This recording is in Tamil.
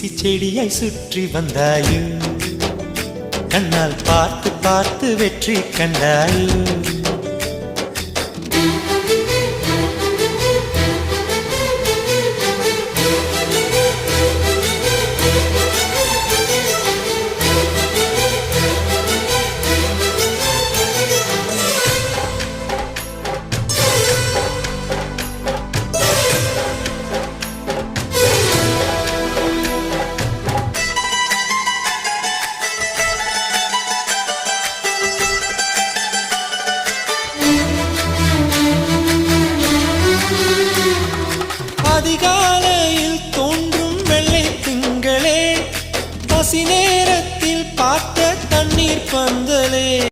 தூசி செடியாய் சுற்றி வந்தாயோ கண்ணால் பார்த்து பார்த்து வெற்றி கண்டாயோ அதிகாலையில் தோன்றும் வெள்ளை திங்களே பசி நேரத்தில் பார்த்த தண்ணீர் பந்த